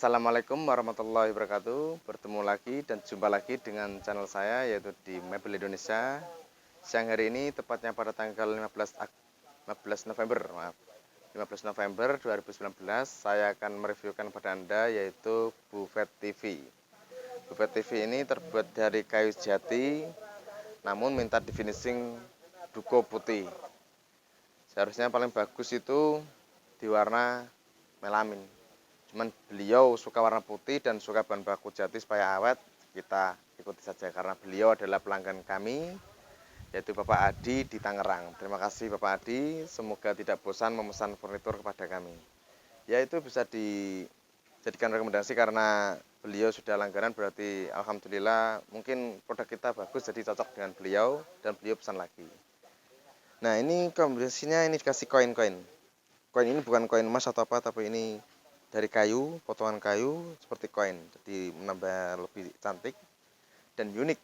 Assalamualaikum warahmatullahi wabarakatuh. Bertemu lagi dan jumpa lagi dengan channel saya yaitu di Mebel Indonesia. Siang hari ini tepatnya pada tanggal 15 November, 15 November 2019 saya akan mereviewkan pada Anda yaitu Buffet TV. Buffet TV ini terbuat dari kayu jati namun minta di finishing duko putih. Seharusnya paling bagus itu di warna melamin. Cuman beliau suka warna putih dan suka bahan baku jati supaya awet. Kita ikuti saja karena beliau adalah pelanggan kami, yaitu Bapak Adi di Tangerang. Terima kasih Bapak Adi, semoga tidak bosan memesan furnitur kepada kami. Ya itu bisa dijadikan rekomendasi karena beliau sudah langganan, berarti alhamdulillah mungkin produk kita bagus jadi cocok dengan beliau dan beliau pesan lagi. Nah ini kombinasinya ini dikasih koin-koin. Koin ini bukan koin emas atau apa, tapi ini dari kayu, potongan kayu seperti koin. Jadi menambah lebih cantik dan unik.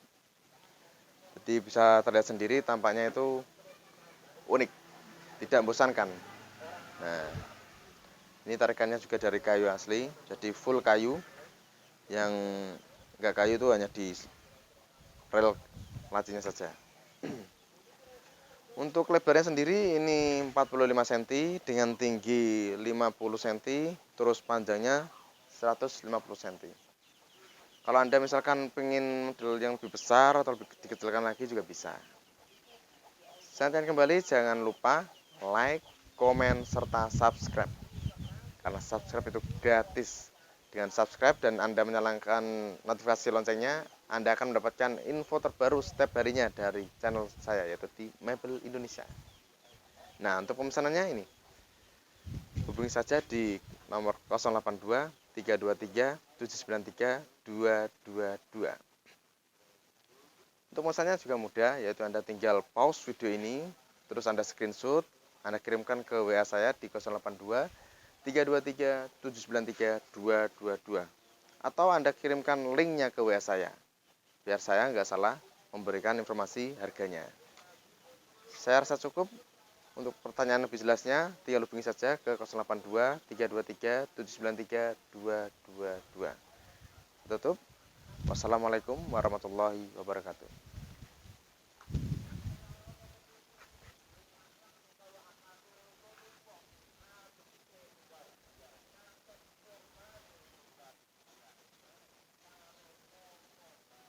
Jadi bisa terlihat sendiri tampaknya itu unik, tidak membosankan. Nah, ini tarikannya juga dari kayu asli, jadi full kayu. Yang enggak kayu itu hanya di rel lacinya saja. Untuk lebarnya sendiri ini 45 cm dengan tinggi 50 cm, terus panjangnya 150 cm. Kalau Anda misalkan pengen model yang lebih besar atau lebih dikecilkan lagi juga bisa. Saya ingatkan kembali jangan lupa like, komen, serta subscribe. Karena subscribe itu gratis. Dengan subscribe dan Anda menyalakan notifikasi loncengnya, Anda akan mendapatkan info terbaru setiap harinya dari channel saya yaitu di Mebel Indonesia. Nah, untuk pemesanannya ini hubungi saja di nomor 082 323 793 222. Untuk pemesannya juga mudah, yaitu Anda tinggal pause video ini, terus Anda screenshot, Anda kirimkan ke WA saya di 082 323 793 222. Atau Anda kirimkan linknya ke WA saya, biar saya nggak salah memberikan informasi harganya. Saya rasa cukup. Untuk pertanyaan lebih jelasnya, tinggal hubungi saja ke 082 323 793 222. Tutup. Wassalamualaikum warahmatullahi wabarakatuh.